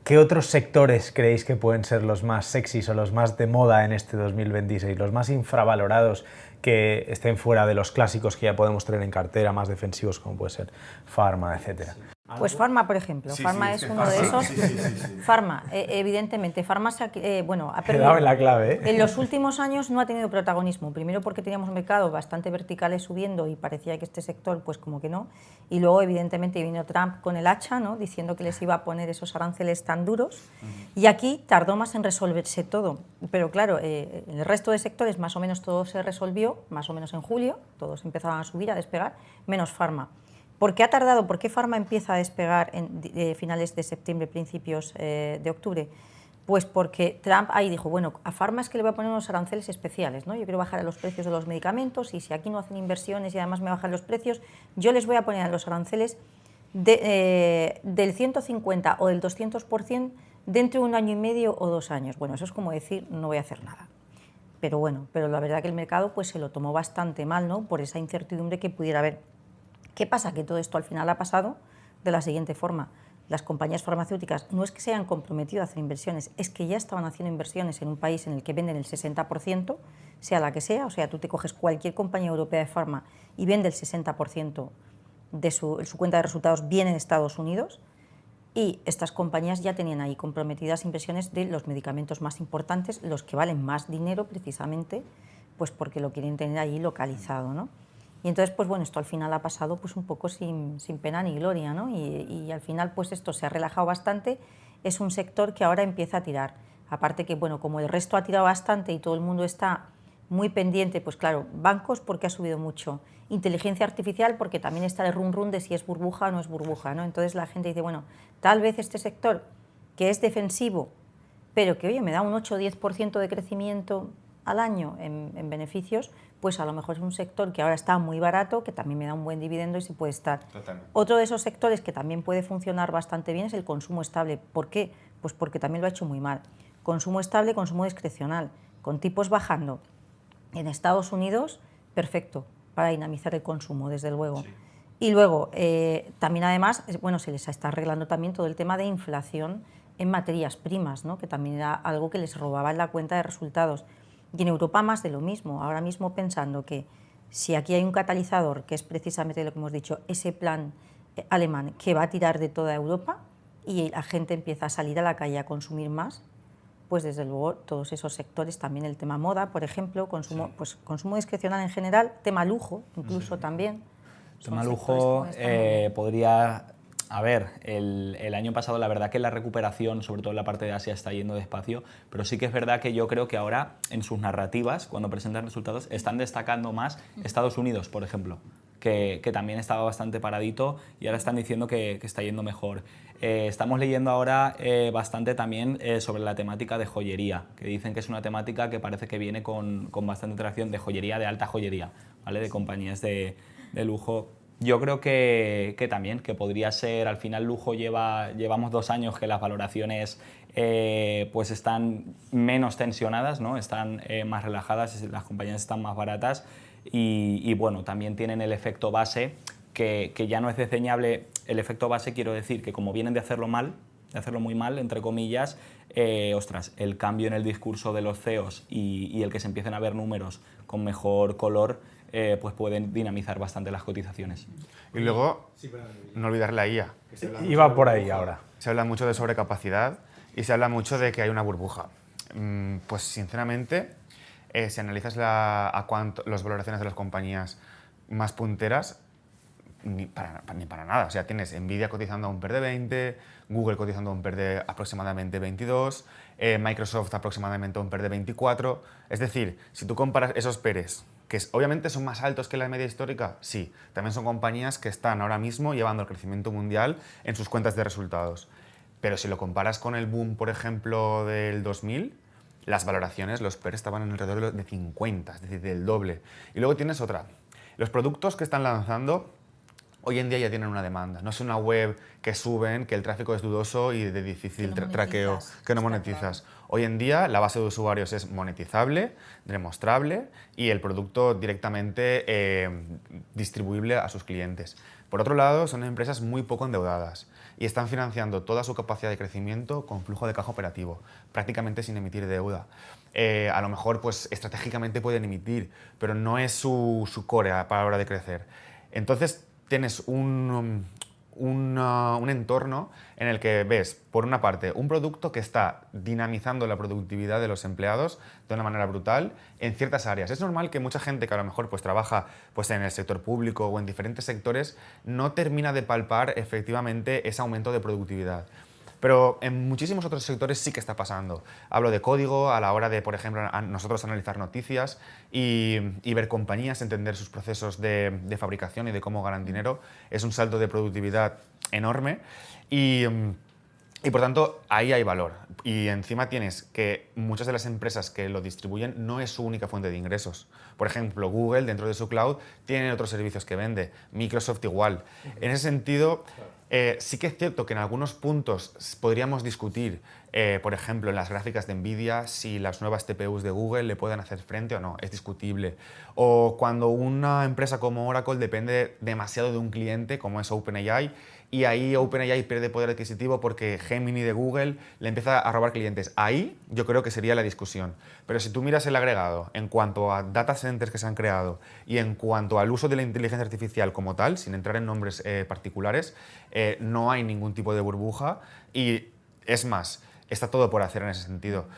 ¿Qué otros sectores creéis que pueden ser los más sexys o los más de moda en este 2026, los más infravalorados que estén fuera de los clásicos que ya podemos tener en cartera, más defensivos como puede ser Pharma, etcétera? Pues Pharma, por ejemplo. Pharma es uno de esos. Pharma, evidentemente. Pharma ha perdido. Quedaba en la clave, ¿eh? En los últimos años no ha tenido protagonismo. Primero porque teníamos un mercado bastante verticales subiendo y parecía que este sector, pues como que no. Y luego, evidentemente, vino Trump con el hacha, ¿no? Diciendo que les iba a poner esos aranceles tan duros. Y aquí tardó más en resolverse todo. Pero claro, en el resto de sectores más o menos todo se resolvió, más o menos en julio. Todos empezaban a subir, a despegar, menos Pharma. ¿Por qué ha tardado? ¿Por qué Pharma empieza a despegar en finales de septiembre, principios de octubre? Pues porque Trump ahí dijo, bueno, a Pharma es que le voy a poner unos aranceles especiales, ¿no? Yo quiero bajar los precios de los medicamentos y si aquí no hacen inversiones y además me bajan los precios, yo les voy a poner los aranceles del 150 o del 200% dentro de 1 año y medio o 2 años. Bueno, eso es como decir, no voy a hacer nada. Pero bueno, pero la verdad que el mercado pues se lo tomó bastante mal, ¿no? Por esa incertidumbre que pudiera haber. ¿Qué pasa? Que todo esto al final ha pasado de la siguiente forma. Las compañías farmacéuticas no es que se hayan comprometido a hacer inversiones, es que ya estaban haciendo inversiones en un país en el que venden el 60%, sea la que sea, o sea, tú te coges cualquier compañía europea de farma y vende el 60% de su cuenta de resultados viene en Estados Unidos, y estas compañías ya tenían ahí comprometidas inversiones de los medicamentos más importantes, los que valen más dinero precisamente, pues porque lo quieren tener ahí localizado, ¿no? Y entonces, pues bueno, esto al final ha pasado pues un poco sin pena ni gloria, ¿no? Y al final, pues esto se ha relajado bastante, es un sector que ahora empieza a tirar. Aparte que, bueno, como el resto ha tirado bastante y todo el mundo está muy pendiente, pues claro, bancos porque ha subido mucho, inteligencia artificial porque también está el run de si es burbuja o no es burbuja, ¿no? Entonces la gente dice, bueno, tal vez este sector que es defensivo, pero que, oye, me da un 8 o 10% de crecimiento al año en beneficios, pues a lo mejor es un sector que ahora está muy barato, que también me da un buen dividendo y se puede estar. Totalmente. Otro de esos sectores que también puede funcionar bastante bien es el consumo estable. ¿Por qué? Pues porque también lo ha hecho muy mal. Consumo estable, consumo discrecional, con tipos bajando. En Estados Unidos, perfecto, para dinamizar el consumo, desde luego. Sí. Y luego, también además, bueno, se les está arreglando también todo el tema de inflación en materias primas, ¿no? Que también era algo que les robaba en la cuenta de resultados. Y en Europa más de lo mismo, ahora mismo pensando que si aquí hay un catalizador, que es precisamente lo que hemos dicho, ese plan alemán que va a tirar de toda Europa y la gente empieza a salir a la calle a consumir más, pues desde luego todos esos sectores, también el tema moda, por ejemplo, consumo, sí, pues consumo discrecional en general, tema lujo incluso, sí, también. Tema lujo podría... A ver, el año pasado la verdad que la recuperación, sobre todo en la parte de Asia, está yendo despacio, pero sí que es verdad que yo creo que ahora en sus narrativas, cuando presentan resultados, están destacando más Estados Unidos, por ejemplo, que también estaba bastante paradito y ahora están diciendo que está yendo mejor. Estamos leyendo ahora bastante también sobre la temática de joyería, que dicen que es una temática que parece que viene con bastante atracción, de joyería, de alta joyería, ¿vale? De compañías de lujo. Yo creo que también, que podría ser, al final lujo llevamos 2 años que las valoraciones pues están menos tensionadas, ¿no? Están más relajadas, las compañías están más baratas y bueno, también tienen el efecto base que ya no es desdeñable. El efecto base quiero decir que como vienen de hacerlo mal, de hacerlo muy mal, entre comillas, ostras, el cambio en el discurso de los CEOs y el que se empiecen a ver números con mejor color, pues pueden dinamizar bastante las cotizaciones. Y luego, no olvidar la IA. Iba por ahí ahora. Se habla mucho de sobrecapacidad y se habla mucho de que hay una burbuja. Pues sinceramente, si analizas las valoraciones de las compañías más punteras, ni para nada. O sea, tienes Nvidia cotizando a un PER de 20, Google cotizando a un PER de aproximadamente 22, Microsoft aproximadamente a un PER de 24. Es decir, si tú comparas esos PERes, que obviamente son más altos que la media histórica, sí. También son compañías que están ahora mismo llevando el crecimiento mundial en sus cuentas de resultados. Pero si lo comparas con el boom, por ejemplo, del 2000, las valoraciones, los PER estaban en alrededor de 50, es decir, del doble. Y luego tienes otra. Los productos que están lanzando hoy en día ya tienen una demanda. No es una web que suben, que el tráfico es dudoso y de difícil traqueo, que no monetizas. Hoy en día la base de usuarios es monetizable, demostrable y el producto directamente distribuible a sus clientes. Por otro lado, son empresas muy poco endeudadas y están financiando toda su capacidad de crecimiento con flujo de caja operativo, prácticamente sin emitir deuda. A lo mejor pues, estratégicamente pueden emitir, pero no es su core para la hora de crecer. Entonces, tienes un entorno en el que ves, por una parte, un producto que está dinamizando la productividad de los empleados de una manera brutal en ciertas áreas. Es normal que mucha gente que a lo mejor pues, trabaja pues, en el sector público o en diferentes sectores no termina de palpar efectivamente ese aumento de productividad. Pero en muchísimos otros sectores sí que está pasando. Hablo de código a la hora de, por ejemplo, nosotros analizar noticias y ver compañías, entender sus procesos de fabricación y de cómo ganan dinero. Es un salto de productividad enorme y por tanto, ahí hay valor. Y encima tienes que muchas de las empresas que lo distribuyen no es su única fuente de ingresos. Por ejemplo, Google, dentro de su cloud, tiene otros servicios que vende. Microsoft igual. En ese sentido, sí que es cierto que en algunos puntos podríamos discutir, por ejemplo, en las gráficas de NVIDIA, si las nuevas TPUs de Google le pueden hacer frente o no. Es discutible. O cuando una empresa como Oracle depende demasiado de un cliente, como es OpenAI, y ahí OpenAI pierde poder adquisitivo porque Gemini de Google le empieza a robar clientes. Ahí yo creo que sería la discusión. Pero si tú miras el agregado en cuanto a data centers que se han creado y en cuanto al uso de la inteligencia artificial como tal, sin entrar en nombres particulares, no hay ningún tipo de burbuja y es más, está todo por hacer en ese sentido.